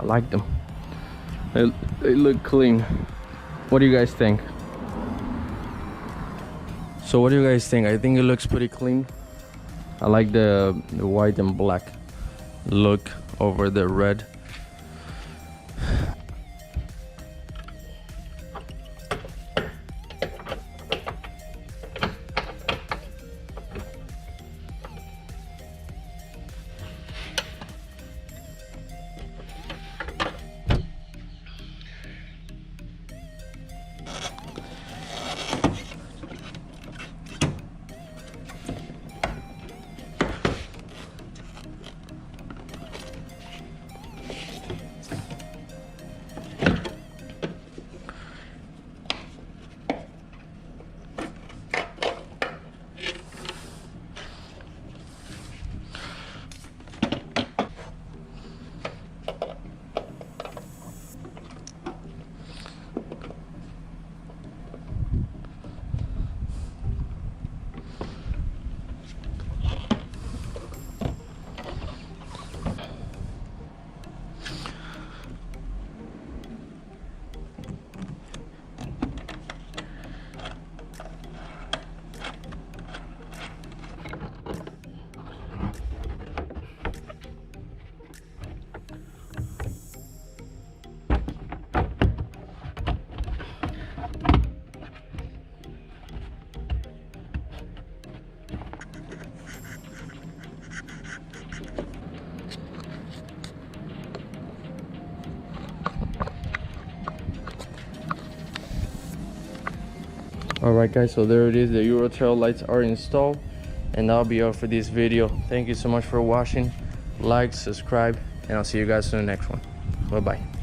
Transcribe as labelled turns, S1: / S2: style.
S1: like them. They look clean. What do you guys think? So what do you guys think? I think it looks pretty clean. I like the white and black look over the red. Alright guys, so there it is. The Euro tail lights are installed, and that'll be all for this video. Thank you so much for watching. Like, subscribe, and I'll see you guys in the next one. Bye bye.